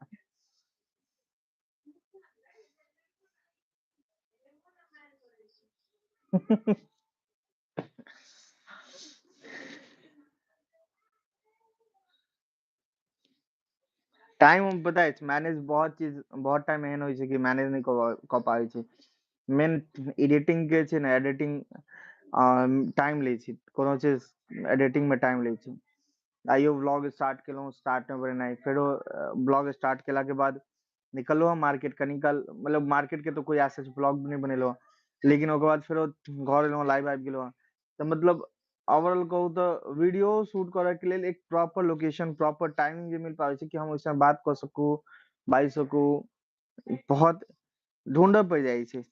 टाइम पता है मैनेज बहुत चीज, बहुत टाइम एहन होइ छै कि मैनेज नहीं क पाबै छै। मेन एडिटिंग के छै ने, एडिटिंग टाइम ले छै, कोनो चीज एडिटिंग में टाइम ले छै। आइयो व्लॉग स्टार्ट केलहुँ, स्टार्ट में बनेनाइ, फेरो ब्लॉग स्टार्ट केला के बाद निकललो हम मार्केट, कनी काल मतलब मार्केट के तो कोई ऐसे ब्लॉग नहीं बनेलो, लेकिन ओकर बाद फेरो घर एलहुँ, लाइव आबि गेलहुँ। तो मतलब ओवरऑल कहू तो वीडियो शूट करे के लेल एक प्रॉपर लोकेशन, प्रॉपर टाइमिंग जे मिल पाबै छै कि हम ओइसे बात कर सकू, बाजि सकू, बहुत ढूंढऽ पड़ जाइ छै।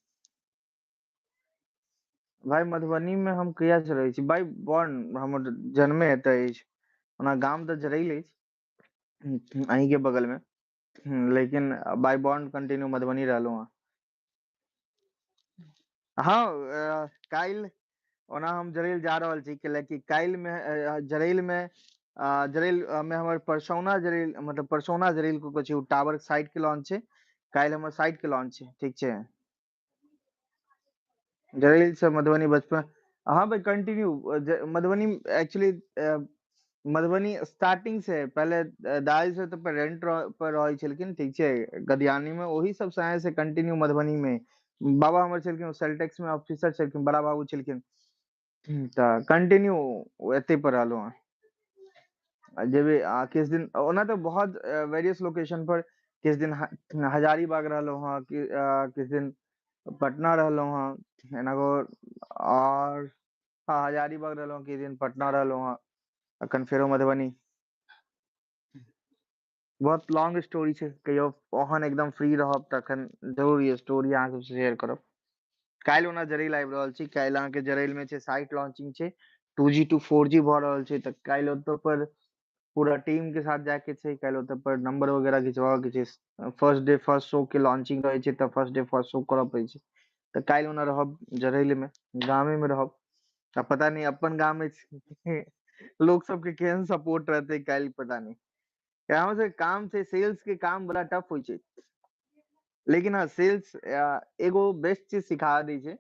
भाई मधुबनी में हम कहिया से रहै छी भाई, बॉर्न हमर जन्मे एतऽ अछि, ओना गाम तऽ जरैल अछि अहीं के बगल में, लेकिन बाय बॉर्न कंटिन्यू मधुबनी रहलहुँ हँ। हाँ काल्हि ओना हम जरैल जा रहल छी, कैलाकि काल्हि में जरैल में में हमर परसौना जरैल, मतलब परसौना जरैल को छै, टावर साइड के लॉन्च छै, काल्हि हमर साइड के लॉन्च छै, ठीक छै। जरैल से मधुबनी बचपन, हाँ भाई continue Madhubani actually Madhubani starting से पहले दाई से तो रेंट पर रहै छलखिन, ठीक छै, गदियानी में, ओही सब समय से कंटिन्यू मधुबनी में। बाबा हमर छलखिन सेल्टेक्स में ऑफिसर छलखिन, बड़ा बाबू छलखिन, तऽ कंटिन्यू एते पर रहलहुँ हँ। जेबे किस दिन ओना तो बहुत वेरियस लोकेशन पर, किस दिन हजारीबाग रहलहुँ हँ, किस दिन पटना रहलहुँ हँ, एना और हाँ हजारीबाग रहलहुँ, किस दिन पटना रहलहुँ हँ, अखन फेरो मधुबनी। बहुत लॉन्ग स्टोरी छै, कहियो ओहन एकदम फ्री रहब तखन जरूर ये स्टोरी अहाँ सबसे शेयर करब। काल्हि ओना जरैल आबि रहल छी, काल्हि अहाँके जरैल में छै साइट लॉन्चिंग छै, 2G to 4G भऽ रहल छै, तऽ काल्हि ओतऽ पर पूरा टीम के साथ जाके छै, काल्हि ओतऽ पर नंबर वगैरह घिचबाबऽ के छै, फर्स्ट डे फर्स्ट शो के लॉन्चिंग रहै छै, तऽ फर्स्ट डे फर्स्ट शो करऽ पड़ै छै। तऽ काल्हि ओना रहब जरैल में, गामे में रहब, आ पता नहीं अपन गाम में लोग सबके केहन सपोर्ट रहते काल्हि, पता नहीं। यहाँ से काम से सेल्स के काम बड़ा टफ होइ छै, लेकिन हाँ सेल्स एगो बेस्ट चीज सिखा दै छै,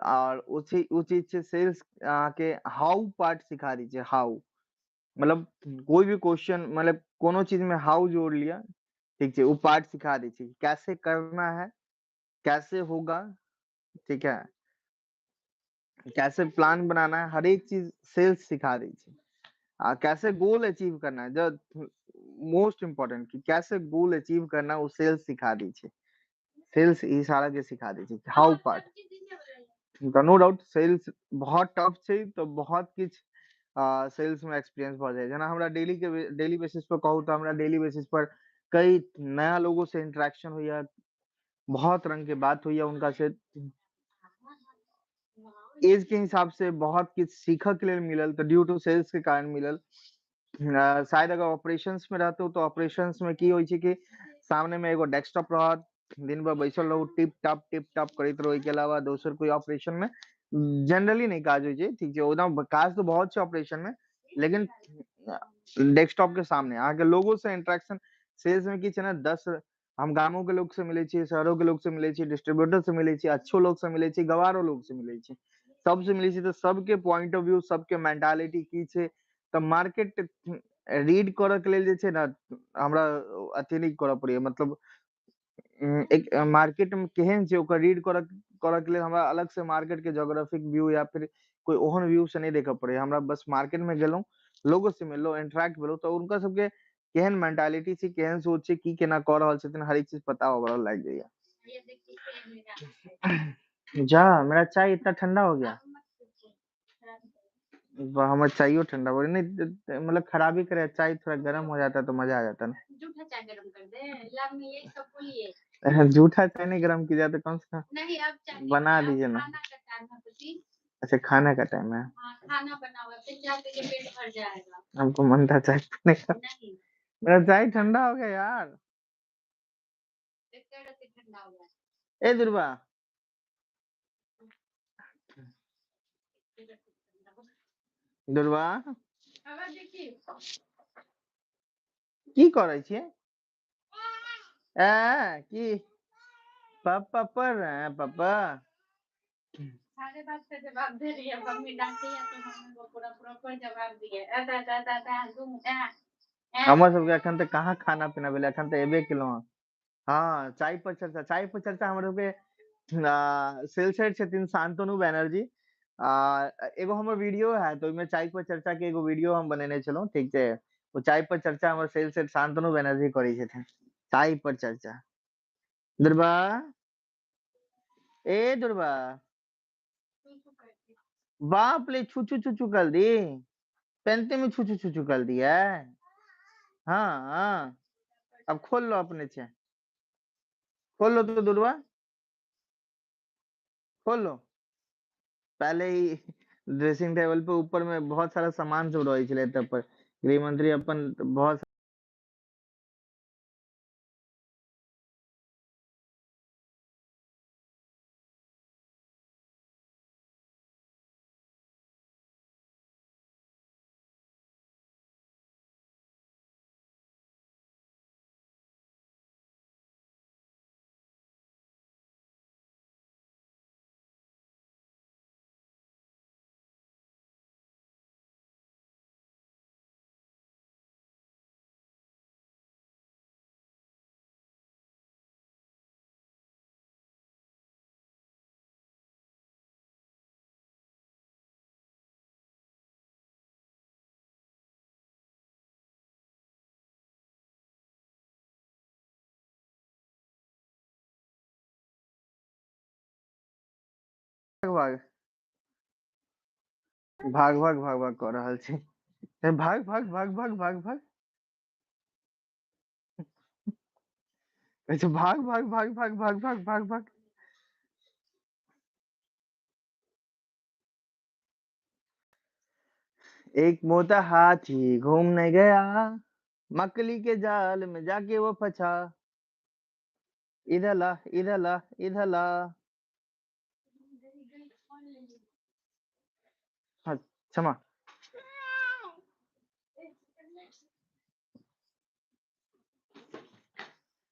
और उ चीज छै सेल्स के हाउ पार्ट सिखा दी छै, हाउ मतलब कोई भी क्वेश्चन, मतलब कोनो चीज में हाउ जोड़ लिया, ठीक है, वो पार्ट सिखा दी छै, कैसे करना है, कैसे होगा, ठीक है, कैसे प्लान बनाना है, हर एक चीज सेल्स सिखा दी छै। कैसे गोल अचीव करना है, जो मोस्ट इम्पोर्टेंट कि कैसे गोल अचीव करना है, वो सेल्स सिखा दी छै, सेल्स ई सारा के सिखा दी छै, how part. No doubt sales बहुत टफ छै, तो बहुत किछ सेल्स में एक्सपीरियंस भऽ जाय। जेना हमरा डेली बेसिस पर कहू तऽ हमरा डेली बेसिस पर कई नया लोगों से इंटरेक्शन होइया, बहुत रंग के बात होइया हुनका से। एज के हिसाब से बहुत किछु सीखऽ के लेल मिलल, तऽ ड्यू टू सेल्स के कारण मिलल। शायद अगर ऑपरेशंस में रहतौ तो ऑपरेशंस में की होइ छै कि सामने में एगो डेस्कटॉप रहत, दिन भर बैसल रहू, टिप टॉप करैत रहू। एके अलावा दोसर कोई ऑपरेशन में जनरली नहीं काज होइ छै, ठीक छै। ओना काज तो बहुत छै ऑपरेशन में, लेकिन डेस्कटॉप के सामने अहाँके लोगों से इंटरेक्शन। सेल्स में की छै ना, 10 हम गामों के लोग से मिले छी, शहरों के लोग से मिले छी, डिस्ट्रीब्यूटर से मिले छी, अच्छो लोग से मिले छी, गवारो लोग से मिले छी, सबसे मिले छी। तो सबके पॉइंट ऑफ व्यू, सबके मेंटालिटी की छै, तऽ मार्केट रीड करऽ के लेल जे छै ना, हमरा अथी नहीं करऽ पड़ैया। मतलब एक मार्केट में केहन छै ओकर रीड करऽ के लेल हमरा अलग से मार्केट के ज्योग्राफिक व्यू या फिर कोई ओहन व्यू से नहीं देखऽ पड़ैया। हमरा बस मार्केट में गेलहुँ, लोगो से मिललहुँ, इंटरेक्ट भेलहुँ, तऽ हुनका सबके केहन मेंटालिटी छै, केहन सोच छै, की केना कऽ रहल छथिन, हर एक चीज पता होबऽ लाग जाइया। जा, मेरा चाय इतना ठंडा हो गया। वाह, हमारा चाहिए ठंडा हो नहीं, मतलब खराबी करे चाय थोड़ा गर्म हो जाता तो मजा आ जाता ना। जूठा चाय गरम कर दे, लव में यही सब बोलिए। जूठा चाय नहीं गर्म की जाए तो कौन सा नहीं, अब चाय नहीं, बना अब दीजिए ना। खाना का टाइम है बुची। अच्छा, खाने का टाइम है, हाँ, खाना बनाओ, फिर चाय पी के पेट भर जाएगा। हमको मन था चाय पीने का। नहीं, मेरा चाय ठंडा हो गया यार। एक पेड़ से ठंडा हो गया। ए दुर्वा, दुर्वा आवाज देखी। की करे छिए? की पापा पढ़ रहे हैं पापा? सारे बात का जवाब दे रही है, मम्मी डांटी है तो मम्मी को पूरा प्रॉपर जवाब दिए। ऐसा ऐसा ऐसा ऐसा तुम हमर सबके एखन तक कहाँ खाना पीना भेलै, एखन तऽ एबे केलहुँ हँ। हाँ, चाय पर चर्चा हमर सबके सेल्स हेड छथिन शांतनु बैनर्जी। एगो हमर वीडियो है, तो ओहिमे चाय पर चर्चा के एगो वीडियो हम बनेने छलहुँ, ठीक छै। वो चाय पर चर्चा हमर सेल्स हेड शांतनु बैनर्जी करै छथिन, चाय पर चर्चा। दुर्वा, ए दुर्वा, बाप ले छू छू छू छू कर दी, पेंटे में छू छू छू छू कर दी है। हाँ हाँ, अब खोल लो अपने से, खोल लो तो दुर्वा, खोल लो। पहले ही ड्रेसिंग टेबल पे ऊपर में बहुत सारा सामान सब रहे छले, तब पर गृह मंत्री अपन बहुत भाग भाग भाग भाग भाग कर रहल छी। भाग भाग भाग भाग भाग भाग, अच्छा भाग भाग भाग भाग भाग भाग भाग भाग। एक मोटा हाथी घूमने गया, मकली के जाल में जाके वो फंसा। इधर ला इधर ला इधर ला। हाँ, क्षमा।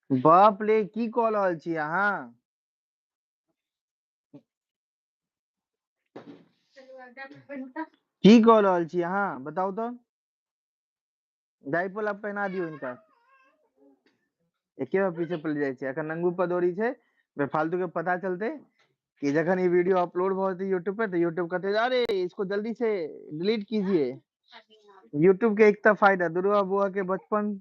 बाप रे, की कऽ रहल छी अहाँ? की कऽ रहल छी अहाँ, बताउ तो। डायपर अब पहना दियो इनका, एके बार पीछे पलट जाइ छै। अखन नंगू पर दौड़ी छै, फालतू के पता चलते कि जखन ये वीडियो अपलोड हो जाती यूट्यूब पे, तो यूट्यूब कहते हैं अरे इसको जल्दी से डिलीट कीजिए। यूट्यूब के एक तो फायदा, दुर्गा बुआ के बचपन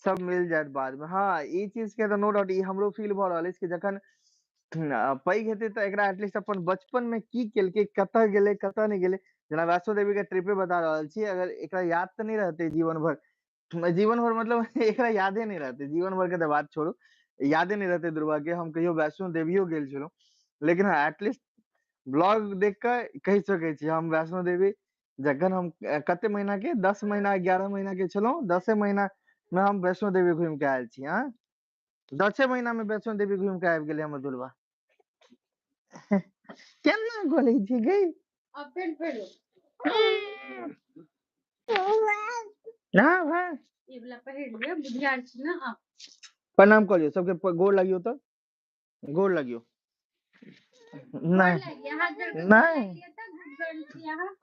सब मिल जाए बाद में। हाँ, ई चीज के तो नो डाउट, ई हमरो फील भ रहल अछि कि जखन पैघ हेतै तऽ एकरा एटलीस्ट अपन बचपन में की केलकै, कतऽ गेलै कतऽ नहीं गेलै, जेना वैष्णो देवी के ट्रिपे बता रहल छी, अगर एकरा याद तो नहीं रहते जीवन भर, जीवन भर मतलब एकरा यादे नहीं रहते, जीवन भर के तो बात छोड़ू, यादे नहीं रहते ध्रुवा के हम कहियो वैष्णो देवियो गेल छलहुँ, लेकिन हाँ एटलीस्ट ब्लॉग देख के कहि सकै छी हम वैष्णो देवी जखन हम कते महीना के 10 महीना 11 महीना के छलहुँ, 10 महीना में हम वैष्णो देवी घूम के आयल छी। हाँ 10 महीना में वैष्णो देवी घूम के आबि गेलै हमर दुल्हा। केना बोलै छी गई हाँ हाँ प्रणाम करियो सबके, गोर लगियो तो, गोर लगियो। नहीं नहीं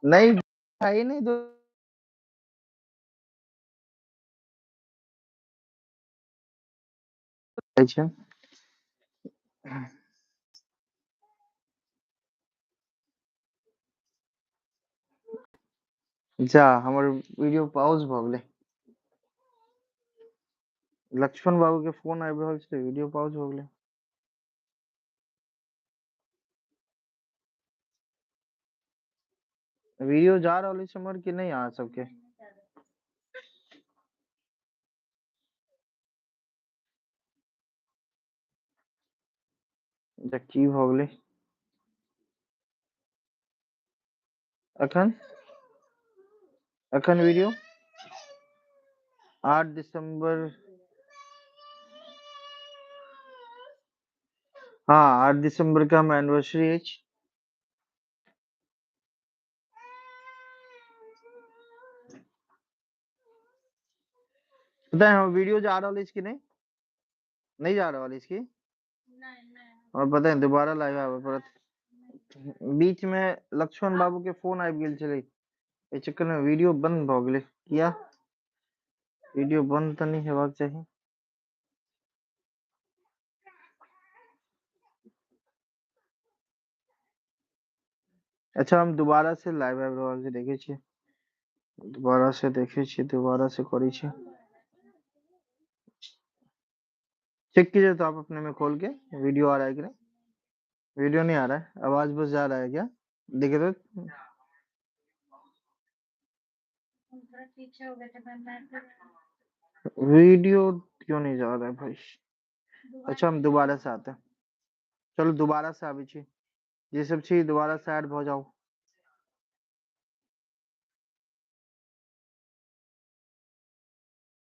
नहीं भाई नहीं दो छै। जा हमर वीडियो पॉज भ गेलै, लक्ष्मण बाबू के फोन आबि रहल छै, वीडियो पॉज भ गेलै। वीडियो जा रहल अछि हमर कि नहीं अहाँ सबके? जा की भ गेलै अखन? अखन वीडियो 8 दिसंबर, हाँ 8 दिसंबर का हम एनिवर्सरी अछि। पता है हम वीडियो जा रहल अछि कि नहीं? नहीं जा रहल अछि की? और पता है दोबारा लाइव आबे पड़त। बीच में लक्ष्मण बाबू के फोन आबि गेल छलै, एहि चक्कर में वीडियो बंद भ गेलै। किया? वीडियो बंद तो नहीं हेबाक चाही। अच्छा हम दोबारा से लाइव आबि रहल छै, देखे छियै दोबारा से, देखे छियै दोबारा से करै छियै। चेक कीजिए तो आप अपने में खोल के वीडियो आ रहा है कि नहीं? वीडियो नहीं आ रहा है, आवाज बस जा रहा है क्या? देखे तो वीडियो क्यों नहीं जा रहा है भाई? अच्छा हम दोबारा से आते हैं, चलो दोबारा से आबी छी, जे सब छी दोबारा से ऐड भ जाओ।